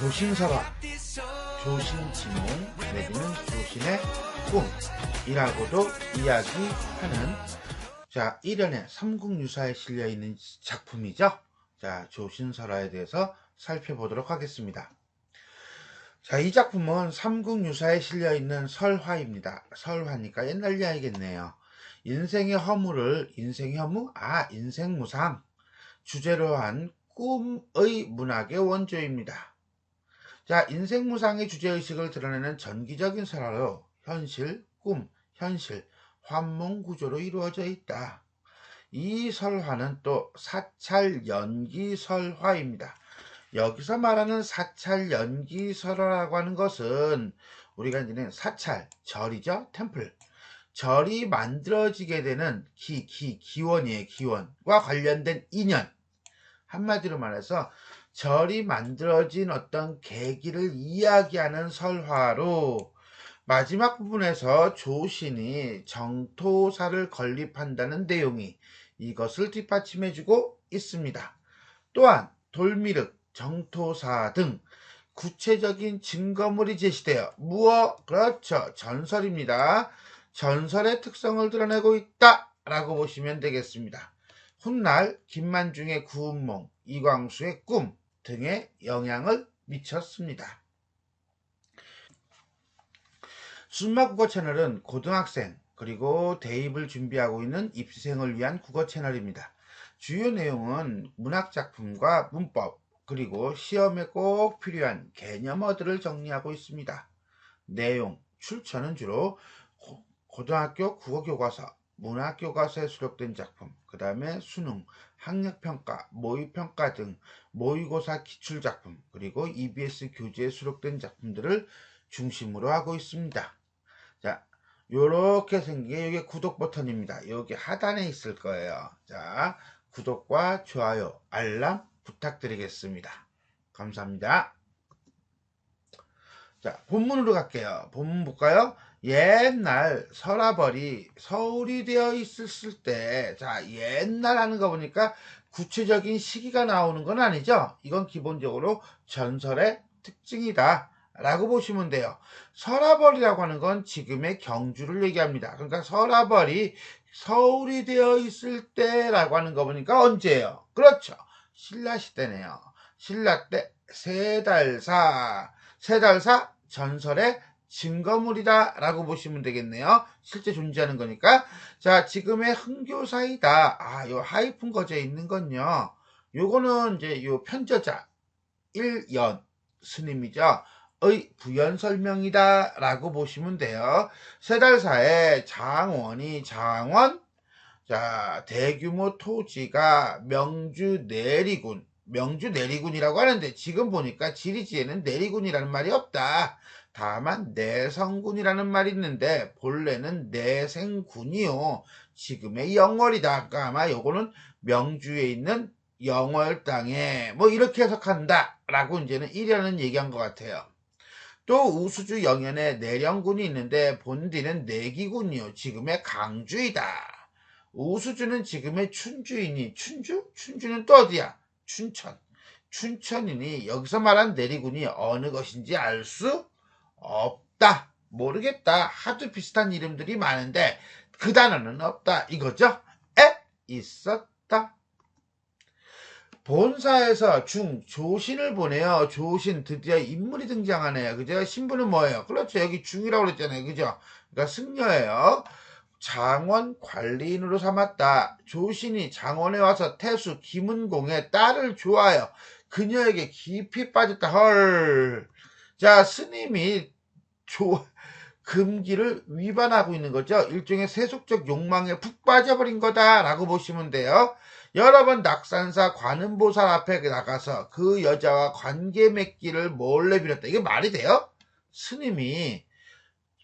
조신설화, 조신지몽 내지는 조신의 꿈이라고도 이야기하는 일연의 삼국유사에 실려있는 작품이죠. 조신설화에 대해서 살펴보도록 하겠습니다. 이 작품은 삼국유사에 실려있는 설화입니다. 설화니까 옛날 이야기겠네요. 인생의 허물을 인생무상 주제로 한 꿈의 문학의 원조입니다. 인생무상의 주제의식을 드러내는 전기적인 설화로 현실, 꿈, 현실, 환몽 구조로 이루어져 있다. 이 설화는 또 사찰연기설화입니다. 여기서 말하는 사찰연기설화라고 하는 것은 우리가 이제는 사찰, 절이죠. 템플. 절이 만들어지게 되는 기원이에요. 기원과 관련된 인연. 한마디로 말해서 절이 만들어진 어떤 계기를 이야기하는 설화로 마지막 부분에서 조신이 정토사를 건립한다는 내용이 이것을 뒷받침해주고 있습니다. 또한 돌미륵, 정토사 등 구체적인 증거물이 제시되어 그렇죠. 전설입니다. 전설의 특성을 드러내고 있다라고 보시면 되겠습니다. 훗날 김만중의 구운몽, 이광수의 꿈 등에 영향을 미쳤습니다. 순마국어 채널은 고등학생 그리고 대입을 준비하고 있는 입시생을 위한 국어 채널입니다. 주요 내용은 문학작품과 문법 그리고 시험에 꼭 필요한 개념어들을 정리하고 있습니다. 내용, 출처는 주로 고등학교 국어교과서, 문학교과서에 수록된 작품, 그 다음에 수능, 학력평가, 모의평가 등 모의고사 기출작품, 그리고 EBS 교재에 수록된 작품들을 중심으로 하고 있습니다. 요렇게 생긴 게 이게 구독 버튼입니다. 여기 하단에 있을 거예요. 구독과 좋아요, 알람 부탁드리겠습니다. 감사합니다. 본문으로 갈게요. 본문 볼까요? 옛날 서라벌이 서울이 되어 있었을 때, 옛날 하는 거 보니까 구체적인 시기가 나오는 건 아니죠. 이건 기본적으로 전설의 특징이다 라고 보시면 돼요. 서라벌이라고 하는 건 지금의 경주를 얘기합니다. 그러니까 서라벌이 서울이 되어 있을 때라고 하는 거 보니까 언제예요? 그렇죠. 신라시대네요. 신라 때 세달사 전설의 증거물이다 라고 보시면 되겠네요. 실제 존재하는 거니까. 지금의 흥교사이다. 요 하이픈 거져 있는 건요. 요거는 이제 요 편저자 1연 스님이죠. 의 부연 설명이다 라고 보시면 돼요. 세달사의 장원, 대규모 토지가 명주 내리군이라고 하는데 지금 보니까 지리지에는 내리군이라는 말이 없다. 다만 내성군이라는 말이 있는데 본래는 내생군이요. 지금의 영월이다. 그러니까 아마 요거는 명주에 있는 영월 땅에 이렇게 해석한다 라고 이제는 이려는 얘기한 것 같아요. 또 우수주 영연에 내령군이 있는데 본디는 내기군이요. 지금의 강주이다. 우수주는 지금의 춘주이니 춘주는 또 어디야? 춘천이니 여기서 말한 내리군이 어느 것인지 알 수 없다. 모르겠다. 하도 비슷한 이름들이 많은데 그 단어는 없다. 이거죠? 있었다. 본사에서 조신을 보내요. 조신 드디어 인물이 등장하네요. 그죠? 신부는 뭐예요? 그렇죠. 여기 중이라고 그랬잖아요. 그죠? 그러니까 승려예요. 장원 관리인으로 삼았다. 조신이 장원에 와서 태수 김은공의 딸을 좋아하여 그녀에게 깊이 빠졌다. 헐. 스님이 금기를 위반하고 있는 거죠. 일종의 세속적 욕망에 푹 빠져버린 거다라고 보시면 돼요. 여러 번 낙산사 관음보살 앞에 나가서 그 여자와 관계 맺기를 몰래 빌었다. 이게 말이 돼요? 스님이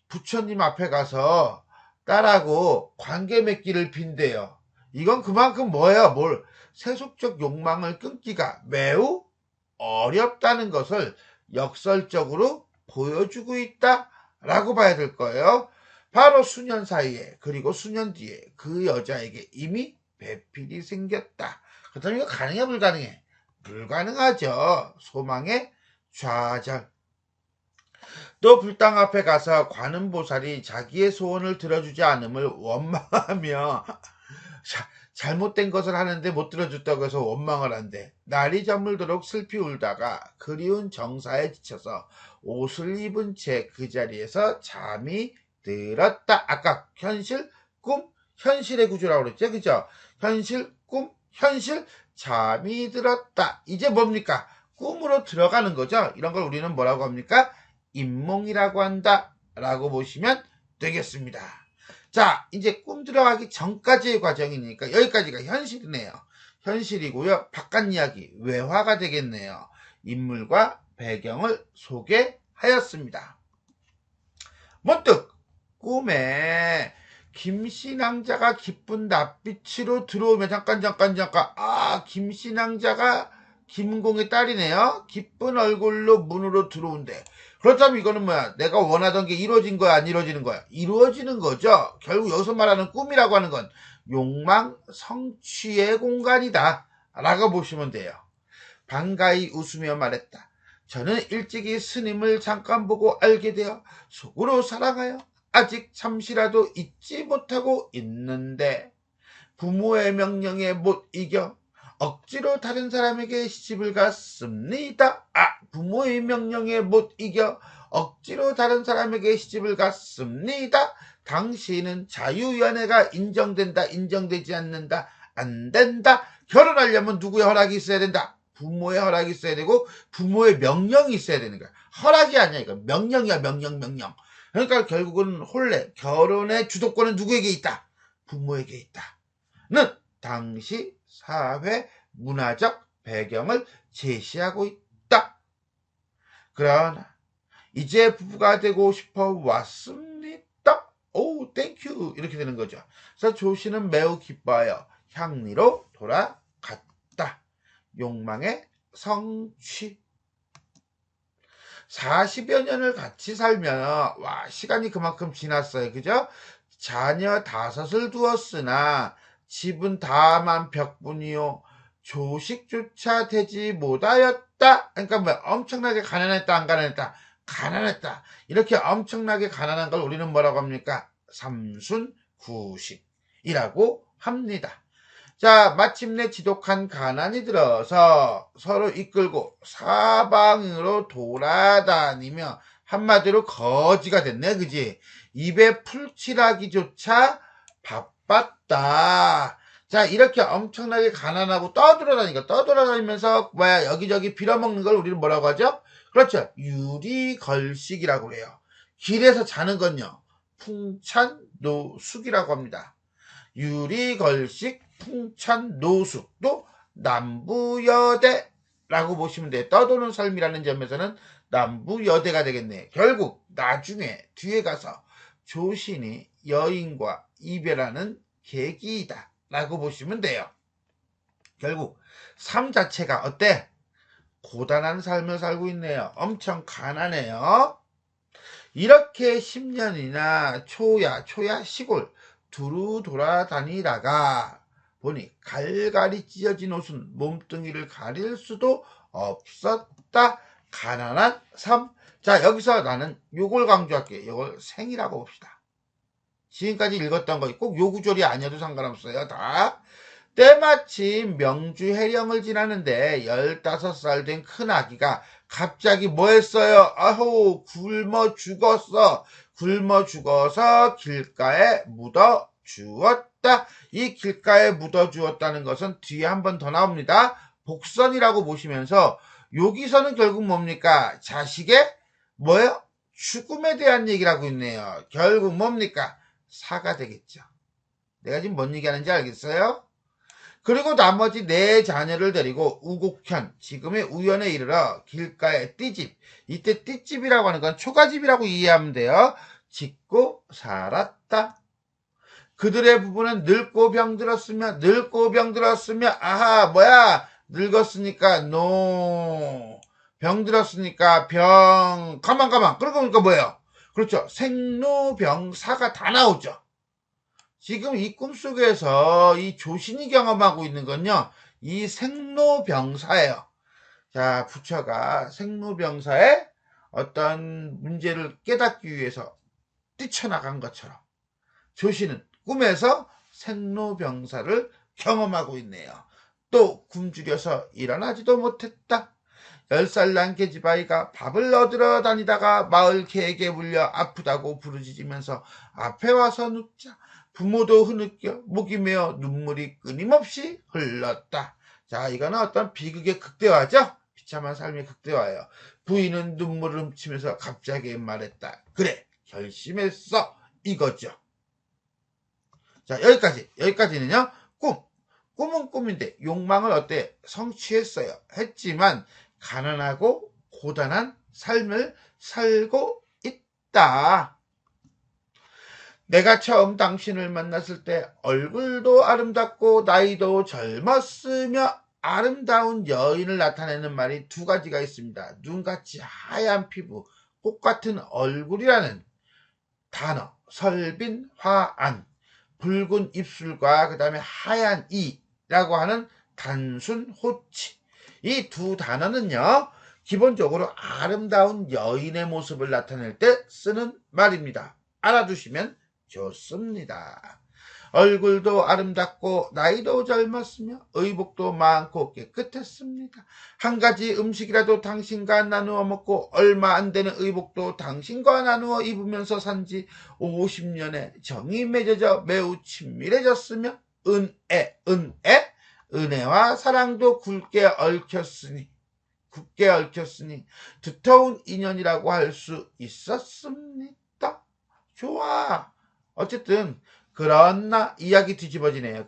부처님 앞에 가서 딸하고 관계 맺기를 빈대요. 이건 그만큼 뭐예요? 세속적 욕망을 끊기가 매우 어렵다는 것을 역설적으로 보여주고 있다라고 봐야 될 거예요. 바로 수년 사이에 그리고 수년 뒤에 그 여자에게 이미 배필이 생겼다. 그렇다면 이거 가능해 불가능해? 불가능하죠. 소망의 좌절. 또 불당 앞에 가서 관음보살이 자기의 소원을 들어주지 않음을 원망하며 잘못된 것을 하는데 못 들어줬다고 해서 원망을 한대. 날이 저물도록 슬피 울다가 그리운 정사에 지쳐서 옷을 입은 채 그 자리에서 잠이 들었다. 아까 현실, 꿈, 현실의 구조라고 그랬죠. 그죠? 현실, 꿈, 현실, 잠이 들었다. 이제 뭡니까? 꿈으로 들어가는 거죠. 이런 걸 우리는 뭐라고 합니까? 인몽이라고 한다. 라고 보시면 되겠습니다. 자, 이제 꿈 들어가기 전까지의 과정이니까 여기까지가 현실이네요. 현실이고요. 바깥 이야기, 외화가 되겠네요. 인물과 배경을 소개하였습니다. 문득 꿈에 김신앙자가 기쁜 낯빛으로 들어오면 잠깐 김신앙자가 김공의 딸이네요. 기쁜 얼굴로 문으로 들어온대. 그렇다면 이거는 뭐야? 내가 원하던 게 이루어진 거야, 안 이루어지는 거야? 이루어지는 거죠. 결국 여기서 말하는 꿈이라고 하는 건 욕망 성취의 공간이다 라고 보시면 돼요. 반가이 웃으며 말했다. 저는 일찍이 스님을 잠깐 보고 알게 되어 속으로 사랑하여 아직 잠시라도 잊지 못하고 있는데 부모의 명령에 못 이겨 억지로 다른 사람에게 시집을 갔습니다. 부모의 명령에 못 이겨 억지로 다른 사람에게 시집을 갔습니다. 당신은 자유연애가 인정된다, 인정되지 않는다, 안 된다. 결혼하려면 누구의 허락이 있어야 된다. 부모의 허락이 있어야 되고 부모의 명령이 있어야 되는 거야. 허락이 아니야. 이거 명령이야. 명령. 그러니까 결국은 혼례, 결혼의 주도권은 누구에게 있다? 부모에게 있다.는 당시 사회 문화적 배경을 제시하고 있다. 그러나 이제 부부가 되고 싶어 왔습니다. 오, 땡큐. 이렇게 되는 거죠. 그래서 조씨는 매우 기뻐하여 향리로 돌아갔다. 욕망의 성취. 40여 년을 같이 살면 시간이 그만큼 지났어요. 그죠? 자녀 5을 두었으나 집은 다만 벽뿐이요 조식조차 되지 못하였다. 그러니까 뭐 엄청나게 가난했다, 안 가난했다? 가난했다. 이렇게 엄청나게 가난한 걸 우리는 뭐라고 합니까? 삼순구식이라고 합니다. 자, 마침내 지독한 가난이 들어서 서로 이끌고 사방으로 돌아다니며 한마디로 거지가 됐네, 그지? 입에 풀칠하기조차 바빴다. 자, 이렇게 엄청나게 가난하고 떠돌아다니면서 여기저기 빌어먹는 걸 우리는 뭐라고 하죠? 그렇죠. 유리걸식이라고 그래요. 길에서 자는 건요, 풍찬노숙이라고 합니다. 유리걸식, 풍찬노숙도 남부여대라고 보시면 돼요. 떠도는 삶이라는 점에서는 남부여대가 되겠네. 결국 나중에 뒤에 가서 조신이 여인과 이별하는 계기이다 라고 보시면 돼요. 결국 삶 자체가 어때? 고단한 삶을 살고 있네요. 엄청 가난해요. 이렇게 10년이나 초야 시골 두루 돌아다니다가 보니 갈갈이 찢어진 옷은 몸뚱이를 가릴 수도 없었다. 가난한 삶. 자, 여기서 나는 요걸 강조할게요. 요걸 생이라고 봅시다. 지금까지 읽었던 거 꼭 요 구절이 아니어도 상관없어요. 다. 때마침 명주 해령을 지나는데 15살 된 큰아기가 갑자기 뭐 했어요? 아호, 굶어 죽어서 길가에 묻어 주었다. 이 길가에 묻어 주었다는 것은 뒤에 한 번 더 나옵니다. 복선이라고 보시면서 여기서는 결국 뭡니까? 자식의 뭐예요? 죽음에 대한 얘기를 하고 있네요. 결국 뭡니까? 사가 되겠죠. 내가 지금 뭔 얘기하는지 알겠어요? 그리고 나머지 4 자녀를 데리고 우곡현, 지금의 우연에 이르러 길가에 띠집, 이때 띠집이라고 하는 건 초가집이라고 이해하면 돼요. 짓고 살았다. 그들의 부부는 늙고 병들었으며 아하, 뭐야? 늙었으니까 병들었으니까 가만. 그러고 보니까 뭐예요? 그렇죠. 생로병사가 다 나오죠. 지금 이 꿈속에서 이 조신이 경험하고 있는 건요, 이 생로병사예요. 자, 부처가 생로병사의 어떤 문제를 깨닫기 위해서 뛰쳐나간 것처럼 조씨는 꿈에서 생로병사를 경험하고 있네요. 또 굶주려서 일어나지도 못했다. 10살 난 계집아이가 밥을 얻으러 다니다가 마을 개에게 물려 아프다고 부르짖으면서 앞에 와서 눕자 부모도 흐느껴 목이 메어 눈물이 끊임없이 흘렀다. 자, 이거는 어떤 비극의 극대화죠? 비참한 삶의 극대화예요. 부인은 눈물을 훔치면서 갑자기 말했다. 그래, 결심했어. 이거죠. 자, 여기까지는요. 꿈은 꿈인데 욕망을 어때? 성취했어요. 했지만 가난하고 고단한 삶을 살고 있다. 내가 처음 당신을 만났을 때 얼굴도 아름답고 나이도 젊었으며 아름다운 여인을 나타내는 말이 두 가지가 있습니다. 눈같이 하얀 피부, 꽃같은 얼굴이라는 단어, 설빈, 화안, 붉은 입술과 그 다음에 하얀 이라고 하는 단순 호치. 이 두 단어는요, 기본적으로 아름다운 여인의 모습을 나타낼 때 쓰는 말입니다. 알아두시면 좋습니다. 얼굴도 아름답고 나이도 젊었으며 의복도 많고 깨끗했습니다. 한 가지 음식이라도 당신과 나누어 먹고 얼마 안 되는 의복도 당신과 나누어 입으면서 산지 50년의 정이 맺어져 매우 친밀해졌으며 은혜와 사랑도 굳게 얽혔으니 두터운 인연이라고 할 수 있었습니다. 좋아. 어쨌든 그러나 이야기 뒤집어지네요.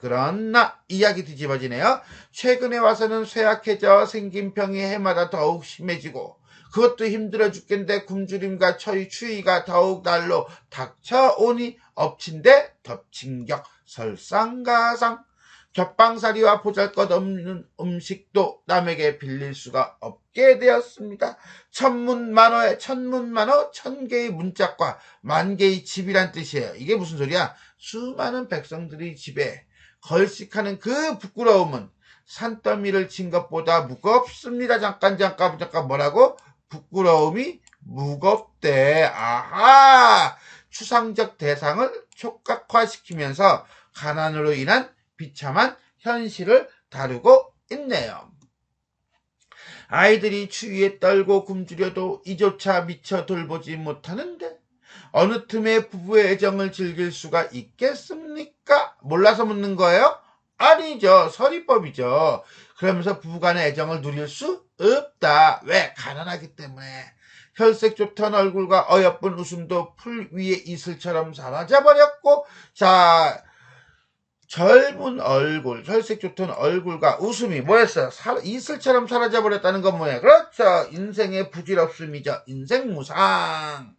최근에 와서는 쇠약해져 생긴 병이 해마다 더욱 심해지고 그것도 힘들어 죽겠는데 굶주림과 추위가 더욱 날로 닥쳐오니 엎친 데 덮친 격 설상가상. 겹방사리와 보잘것없는 음식도 남에게 빌릴 수가 없게 되었습니다. 천문만어의 천문만어 1000개의 문짝과 10,000개의 집이란 뜻이에요. 이게 무슨 소리야? 수많은 백성들이 집에 걸식하는 그 부끄러움은 산더미를 친 것보다 무겁습니다. 잠깐 뭐라고? 부끄러움이 무겁대. 아하! 추상적 대상을 촉각화시키면서 가난으로 인한 비참한 현실을 다루고 있네요. 아이들이 추위에 떨고 굶주려도 이조차 미처 돌보지 못하는데 어느 틈에 부부의 애정을 즐길 수가 있겠습니까? 몰라서 묻는 거예요? 아니죠. 서리법이죠. 그러면서 부부간의 애정을 누릴 수 없다. 왜? 가난하기 때문에. 혈색 좋던 얼굴과 어여쁜 웃음도 풀 위의 이슬처럼 사라져버렸고, 자, 젊은 얼굴, 혈색 좋던 얼굴과 웃음이 뭐였어요? 이슬처럼 사라져버렸다는 건 뭐예요? 그렇죠. 인생의 부질없음이죠. 인생무상.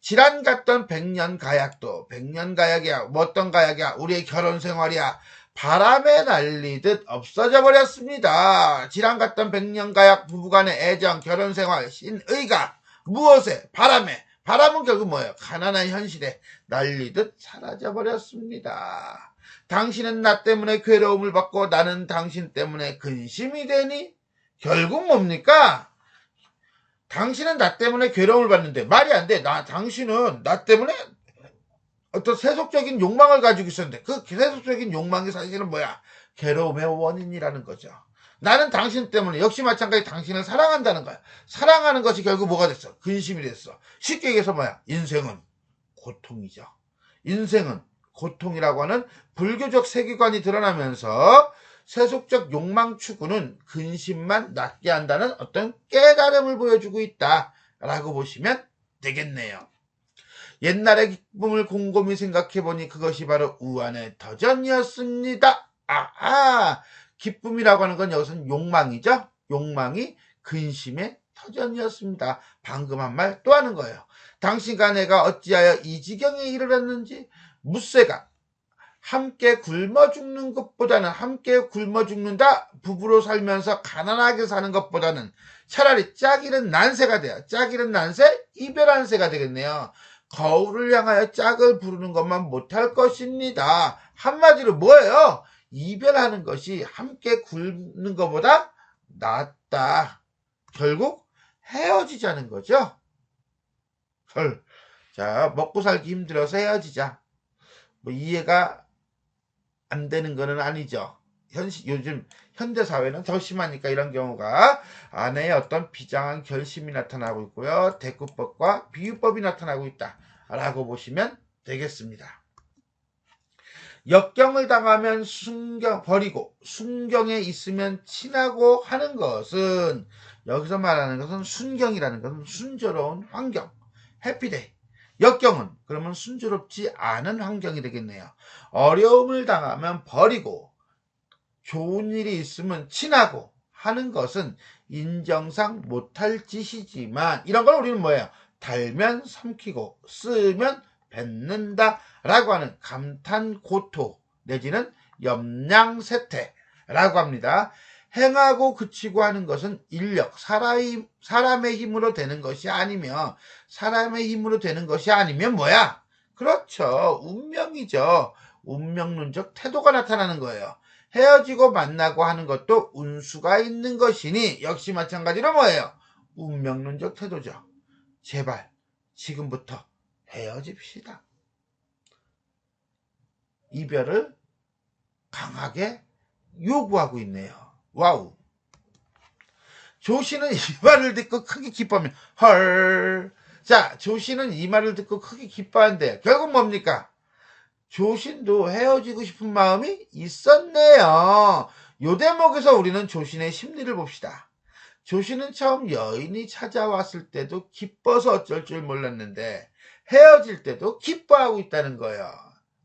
질환 같던 백년가약도 백년가약이야. 뭐 어떤 가약이야? 우리의 결혼생활이야. 바람에 날리듯 없어져 버렸습니다. 질환 같던 백년가약, 부부간의 애정, 결혼생활, 신의가 무엇에? 바람에. 바람은 결국 뭐예요? 가난한 현실에 날리듯 사라져 버렸습니다. 당신은 나 때문에 괴로움을 받고 나는 당신 때문에 근심이 되니? 결국 뭡니까? 당신은 나 때문에 괴로움을 받는데 말이 안 돼. 당신은 나 때문에 어떤 세속적인 욕망을 가지고 있었는데 그 세속적인 욕망이 사실은 뭐야? 괴로움의 원인이라는 거죠. 나는 당신 때문에 역시 마찬가지 당신을 사랑한다는 거야. 사랑하는 것이 결국 뭐가 됐어? 근심이 됐어. 쉽게 얘기해서 뭐야? 인생은 고통이죠. 인생은 고통이라고 하는 불교적 세계관이 드러나면서 세속적 욕망 추구는 근심만 낫게 한다는 어떤 깨달음을 보여주고 있다라고 보시면 되겠네요. 옛날의 기쁨을 곰곰이 생각해보니 그것이 바로 우환의 터전이었습니다. 기쁨이라고 하는 건 여기서는 욕망이죠. 욕망이 근심의 터전이었습니다. 방금 한 말 또 하는 거예요. 당신과 내가 어찌하여 이 지경에 이르렀는지 무쇠가 함께 굶어 죽는 것보다는 함께 굶어 죽는다. 부부로 살면서 가난하게 사는 것보다는 차라리 짝이른 난세가 돼요. 짝이른 난세, 이별한 새가 되겠네요. 거울을 향하여 짝을 부르는 것만 못할 것입니다. 한마디로 뭐예요? 이별하는 것이 함께 굶는 것보다 낫다. 결국 헤어지자는 거죠. 자, 먹고 살기 힘들어서 헤어지자. 뭐 이해가 안 되는 거는 아니죠. 요즘 현대 사회는 더 심하니까 이런 경우가 아내의 어떤 비장한 결심이 나타나고 있고요. 대꾸법과 비유법이 나타나고 있다라고 보시면 되겠습니다. 역경을 당하면 버리고 순경에 있으면 친하고 하는 것은, 여기서 말하는 것은 순경이라는 것은 순조로운 환경, 해피데이. 역경은 그러면 순조롭지 않은 환경이 되겠네요. 어려움을 당하면 버리고 좋은 일이 있으면 친하고 하는 것은 인정상 못할 짓이지만, 이런 걸 우리는 뭐예요? 달면 삼키고 쓰면 뱉는다 라고 하는 감탄고토 내지는 염량세태라고 합니다. 행하고 그치고 하는 것은 인력, 사람의 힘으로 되는 것이 아니면, 사람의 힘으로 되는 것이 아니면 뭐야? 그렇죠. 운명이죠. 운명론적 태도가 나타나는 거예요. 헤어지고 만나고 하는 것도 운수가 있는 것이니 역시 마찬가지로 뭐예요? 운명론적 태도죠. 제발 지금부터 헤어집시다. 이별을 강하게 요구하고 있네요. 와우. 조씨는 이 말을 듣고 크게 기뻐하며 헐. 자, 조씨는 이 말을 듣고 크게 기뻐한대. 결국 뭡니까? 조신도 헤어지고 싶은 마음이 있었네요. 요 대목에서 우리는 조신의 심리를 봅시다. 조신은 처음 여인이 찾아왔을 때도 기뻐서 어쩔 줄 몰랐는데 헤어질 때도 기뻐하고 있다는 거예요.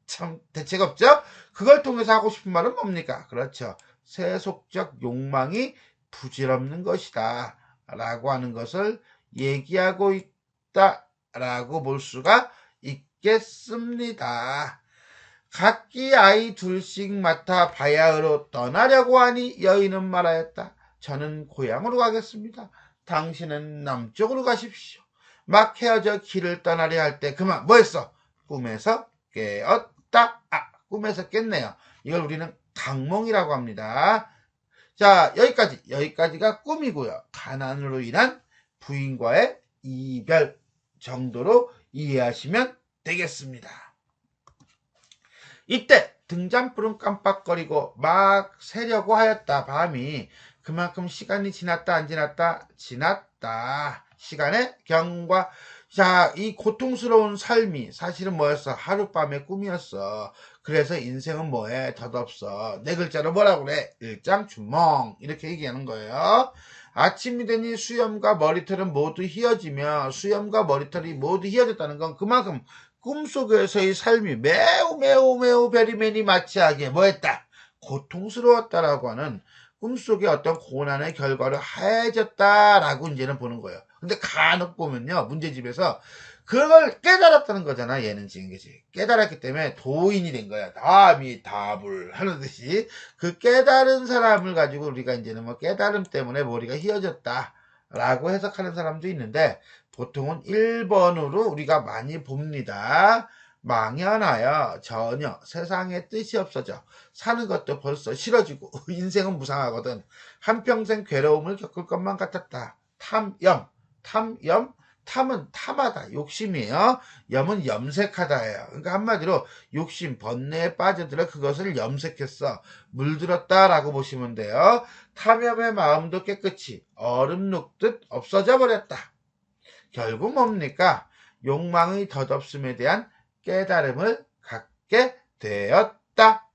참 대책 없죠? 그걸 통해서 하고 싶은 말은 뭡니까? 그렇죠. 세속적 욕망이 부질없는 것이다 라고 하는 것을 얘기하고 있다 라고 볼 수가 있겠습니다. 각기 아이 둘씩 맡아 바야흐로 떠나려고 하니 여인은 말하였다. 저는 고향으로 가겠습니다. 당신은 남쪽으로 가십시오. 막 헤어져 길을 떠나려 할 때 그만 뭐 했어? 꿈에서 깨었다. 꿈에서 깼네요. 이걸 우리는 강몽이라고 합니다. 자, 여기까지가 꿈이고요. 가난으로 인한 부인과의 이별 정도로 이해하시면 되겠습니다. 이때 등잔불은 깜빡거리고 막 새려고 하였다. 밤이 그만큼 시간이 지났다 안 지났다? 지났다. 시간의 경과. 자, 이 고통스러운 삶이 사실은 뭐였어? 하룻밤의 꿈이었어. 그래서 인생은 뭐해? 덧없어. 네 글자로 뭐라고 그래? 일장춘몽. 이렇게 얘기하는 거예요. 아침이 되니 수염과 머리털은 모두 휘어지며, 수염과 머리털이 모두 휘어졌다는 건 그만큼 꿈속에서의 삶이 매우 베리맨이 마치하게 뭐했다? 고통스러웠다라고 하는 꿈속의 어떤 고난의 결과로 하얘졌다라고 이제는 보는 거예요. 근데 간혹 보면요, 문제집에서 그걸 깨달았다는 거잖아. 얘는 지금 그지. 깨달았기 때문에 도인이 된 거야. 다음이 답을 하는 듯이 그 깨달은 사람을 가지고 우리가 이제는 뭐 깨달음 때문에 머리가 휘어졌다라고 해석하는 사람도 있는데, 보통은 1번으로 우리가 많이 봅니다. 망연하여 전혀 세상에 뜻이 없어져 사는 것도 벌써 싫어지고 인생은 무상하거든. 한평생 괴로움을 겪을 것만 같았다. 탐은 탐하다, 욕심이에요. 염은 염색하다예요. 그러니까 한마디로 욕심, 번뇌에 빠져들어 그것을 염색했어. 물들었다라고 보시면 돼요. 탐욕의 마음도 깨끗이 얼음 녹듯 없어져 버렸다. 결국 뭡니까? 욕망의 덧없음에 대한 깨달음을 갖게 되었다.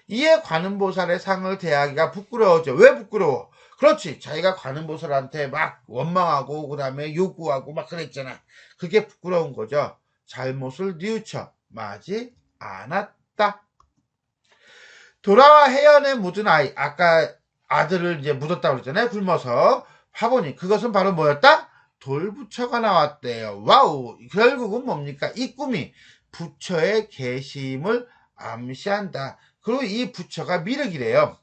이에 관음보살의 상을 대하기가 부끄러워져. 왜 부끄러워? 그렇지. 자기가 관음보살한테 막 원망하고 그 다음에 요구하고 막 그랬잖아. 그게 부끄러운 거죠. 잘못을 뉘우쳐 마지 않았다. 돌아와 해연에 묻은 아이. 아까 아들을 이제 묻었다고 그랬잖아요. 굶어서. 화보니 그것은 바로 뭐였다? 돌부처가 나왔대요. 와우. 결국은 뭡니까? 이 꿈이 부처의 계심을 암시한다. 그리고 이 부처가 미륵이래요.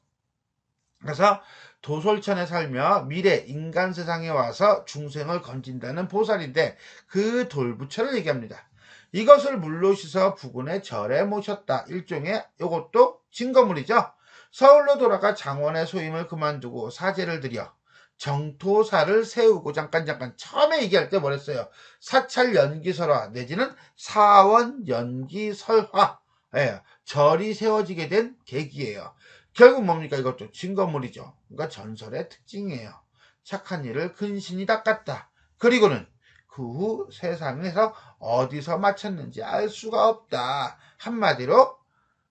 그래서 도솔천에 살며 미래 인간 세상에 와서 중생을 건진다는 보살인데 그 돌부처를 얘기합니다. 이것을 물로 씻어 부군의 절에 모셨다. 일종의 이것도 증거물이죠. 서울로 돌아가 장원의 소임을 그만두고 사제를 드려 정토사를 세우고 잠깐 처음에 얘기할 때 뭐랬어요? 사찰 연기설화 내지는 사원 연기설화 예, 절이 세워지게 된 계기예요. 결국 뭡니까? 이것도 증거물이죠. 그러니까 전설의 특징이에요. 착한 일을 근신이 닦았다. 그리고는 그 후 세상에서 어디서 마쳤는지 알 수가 없다. 한마디로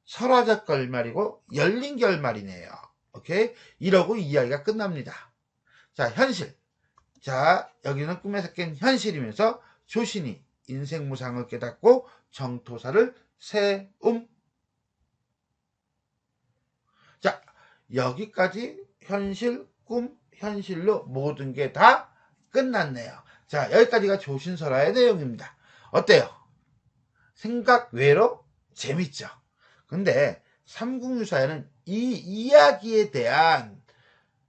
설화적 결말이고 열린 결말이네요. 오케이? 이러고 이야기가 끝납니다. 자, 현실. 자, 여기는 꿈에서 깬 현실이면서 조신이 인생 무상을 깨닫고 정토사를 세움. 자, 여기까지 현실, 꿈, 현실로 모든 게 다 끝났네요. 자, 여기까지가 조신설화의 내용입니다. 어때요? 생각 외로 재밌죠? 근데 삼국유사에는 이 이야기에 대한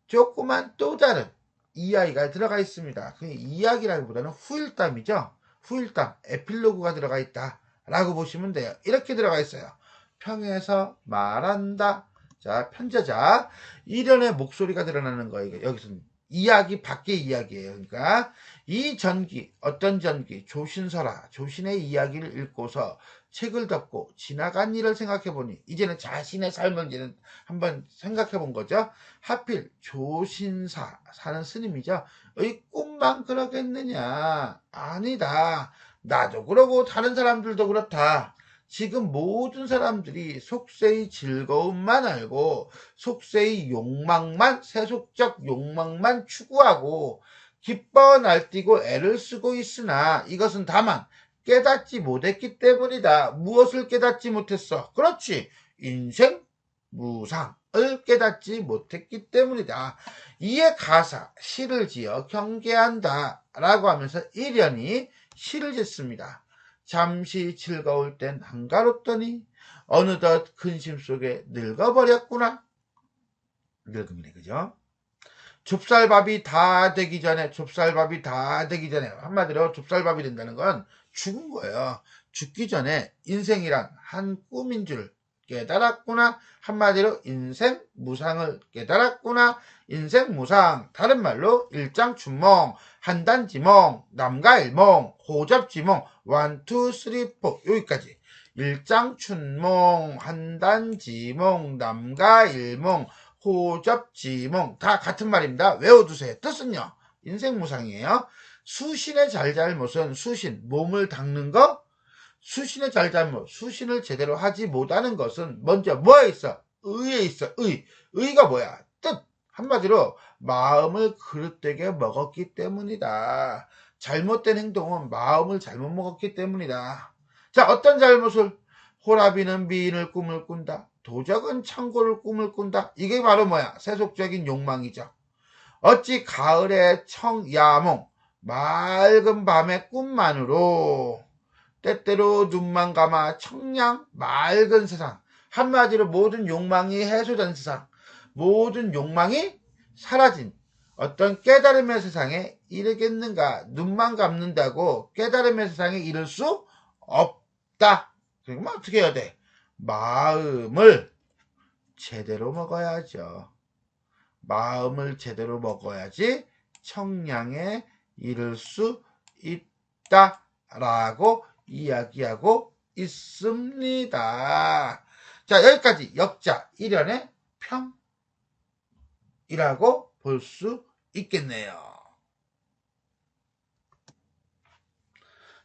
조그만 또 다른 이야기가 들어가 있습니다. 그 이야기라기보다는 후일담이죠. 후일담, 에필로그가 들어가 있다 라고 보시면 돼요. 이렇게 들어가 있어요. 평에서 말한다. 자, 편저자. 일련의 목소리가 드러나는 거예요. 여기서는 이야기 밖의 이야기예요. 그러니까 이 전기, 어떤 전기, 조신설화, 조신의 이야기를 읽고서 책을 덮고 지나간 일을 생각해보니 이제는 자신의 삶을 이제는 한번 생각해본 거죠. 하필 조신사, 사는 스님이죠. 이 꿈만 그러겠느냐? 아니다. 나도 그러고 다른 사람들도 그렇다. 지금 모든 사람들이 속세의 즐거움만 알고 속세의 욕망만, 세속적 욕망만 추구하고 기뻐 날뛰고 애를 쓰고 있으나 이것은 다만 깨닫지 못했기 때문이다. 무엇을 깨닫지 못했어? 그렇지. 인생 무상을 깨닫지 못했기 때문이다. 이에 가사 시를 지어 경계한다 라고 하면서 일연히 시를 짓습니다. 잠시 즐거울 땐 한가롭더니 어느덧 근심 속에 늙어버렸구나. 늙음이네, 그죠? 좁쌀밥이 다 되기 전에 한마디로 좁쌀밥이 된다는 건 죽은 거예요. 죽기 전에 인생이란 한 꿈인 줄 깨달았구나. 한마디로 인생 무상을 깨달았구나. 인생 무상, 다른 말로 일장춘몽, 한단지몽, 남가일몽, 호접지몽, 1, 2, 3, 4 여기까지. 일장춘몽, 한단지몽, 남가일몽, 호접지몽 다 같은 말입니다. 외워두세요. 뜻은요. 인생 무상이에요. 수신의 잘잘못은 수신, 몸을 닦는 거. 수신의 잘잘못, 수신을 제대로 하지 못하는 것은 먼저 뭐에 있어? 의에 있어. 의가 뭐야? 뜻. 한마디로 마음을 그릇되게 먹었기 때문이다. 잘못된 행동은 마음을 잘못 먹었기 때문이다. 자, 어떤 잘못을? 호라비는 미인을 꿈을 꾼다. 도적은 창고를 꿈을 꾼다. 이게 바로 뭐야? 세속적인 욕망이죠. 어찌 가을의 청야몽, 맑은 밤의 꿈만으로 때때로 눈만 감아 청량 맑은 세상. 한마디로 모든 욕망이 해소된 세상, 모든 욕망이 사라진 어떤 깨달음의 세상에 이르겠는가? 눈만 감는다고 깨달음의 세상에 이를 수 없다. 그러면 어떻게 해야 돼? 마음을 제대로 먹어야죠. 마음을 제대로 먹어야지 청량에 이를 수 있다라고 이야기하고 있습니다. 자, 여기까지 역자 1연의 평이라고 볼 수 있겠네요.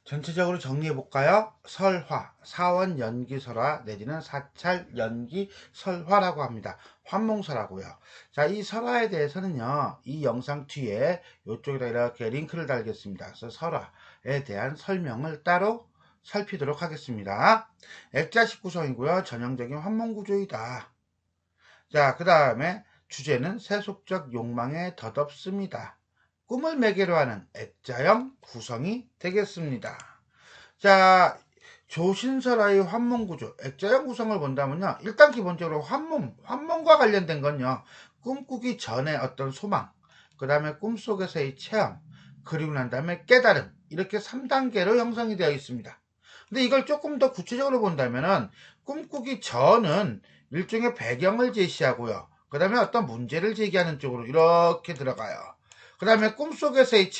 전체적으로 정리해볼까요? 설화, 사원 연기설화 내지는 사찰 연기설화라고 합니다. 환몽설화고요. 자, 이 설화에 대해서는요, 이 영상 뒤에 이쪽에다 이렇게 링크를 달겠습니다. 그래서 설화에 대한 설명을 따로 살피도록 하겠습니다. 액자식 구성이고요. 전형적인 환몽구조이다. 자, 그 다음에 주제는 세속적 욕망에 덧없습니다. 꿈을 매개로 하는 액자형 구성이 되겠습니다. 자, 조신설화의 환몽구조, 액자형 구성을 본다면요. 일단 기본적으로 환몽과 관련된 건요. 꿈꾸기 전에 어떤 소망, 그 다음에 꿈속에서의 체험, 그리고 난 다음에 깨달음, 이렇게 3단계로 형성이 되어 있습니다. 근데 이걸 조금 더 구체적으로 본다면은 꿈꾸기 전은 일종의 배경을 제시하고요. 그 다음에 어떤 문제를 제기하는 쪽으로 이렇게 들어가요. 그 다음에 꿈속에서의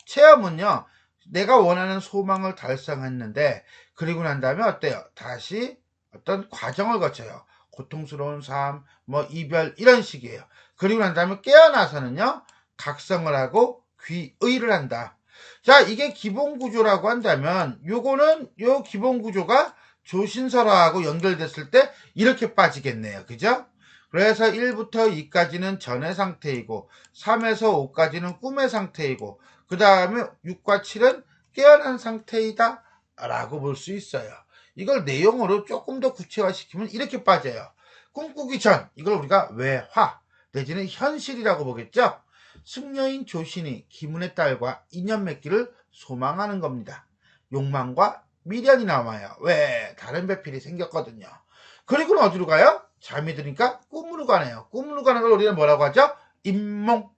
체험은요, 내가 원하는 소망을 달성했는데, 그리고 난 다음에 어때요? 다시 어떤 과정을 거쳐요. 고통스러운 삶, 이별, 이런 식이에요. 그리고 난 다음에 깨어나서는요, 각성을 하고 귀의를 한다. 자, 이게 기본 구조라고 한다면, 요 기본 구조가 조신설화하고 연결됐을 때 이렇게 빠지겠네요. 그죠? 그래서 1부터 2까지는 전의 상태이고 3에서 5까지는 꿈의 상태이고 그 다음에 6과 7은 깨어난 상태이다 라고 볼 수 있어요. 이걸 내용으로 조금 더 구체화시키면 이렇게 빠져요. 꿈꾸기 전, 이걸 우리가 외화 내지는 현실이라고 보겠죠. 승려인 조신이 기문의 딸과 인연 맺기를 소망하는 겁니다. 욕망과 미련이 남아요. 왜? 다른 배필이 생겼거든요. 그리고는 어디로 가요? 잠이 드니까 꿈으로 가네요. 꿈으로 가는 걸 우리는 뭐라고 하죠? 임몽.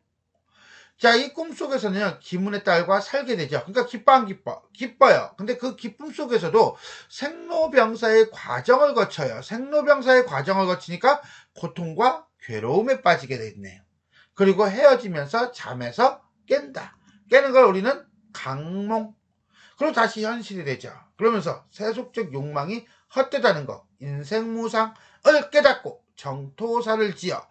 자, 이 꿈속에서는 기문의 딸과 살게 되죠. 그러니까 기뻐요. 근데 그 기쁨 속에서도 생로병사의 과정을 거쳐요. 생로병사의 과정을 거치니까 고통과 괴로움에 빠지게 되네요. 그리고 헤어지면서 잠에서 깬다. 깨는 걸 우리는 강몽. 그리고 다시 현실이 되죠. 그러면서 세속적 욕망이 헛되다는 거, 인생무상을 깨닫고 정토사를 지어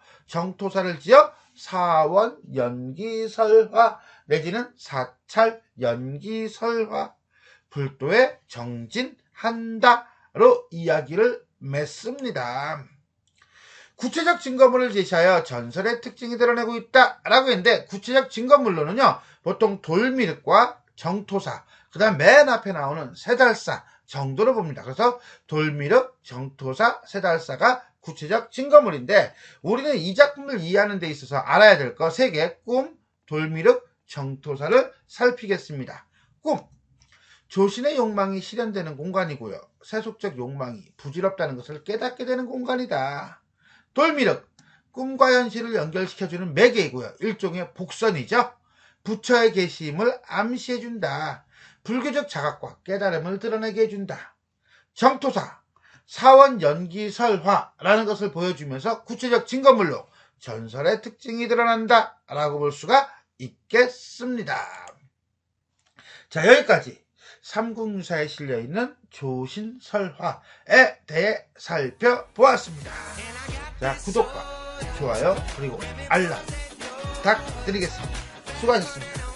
사원 연기설화 내지는 사찰 연기설화 불도에 정진한다로 이야기를 맺습니다. 구체적 증거물을 제시하여 전설의 특징이 드러내고 있다라고 했는데, 구체적 증거물로는요, 보통 돌미륵과 정토사, 그 다음 맨 앞에 나오는 세달사 정도로 봅니다. 그래서 돌미륵, 정토사, 세달사가 구체적 증거물인데, 우리는 이 작품을 이해하는 데 있어서 알아야 될 거 3개, 꿈, 돌미륵, 정토사를 살피겠습니다. 꿈, 조신의 욕망이 실현되는 공간이고요. 세속적 욕망이 부질없다는 것을 깨닫게 되는 공간이다. 돌미륵, 꿈과 현실을 연결시켜주는 매개이고요. 일종의 복선이죠. 부처의 계심을 암시해준다. 불교적 자각과 깨달음을 드러내게 해준다. 정토사, 사원 연기설화라는 것을 보여주면서 구체적 증거물로 전설의 특징이 드러난다 라고 볼 수가 있겠습니다. 자, 여기까지 삼국유사에 실려있는 조신설화에 대해 살펴보았습니다. 자, 구독과 좋아요 그리고 알람 부탁드리겠습니다. 수고하셨습니다.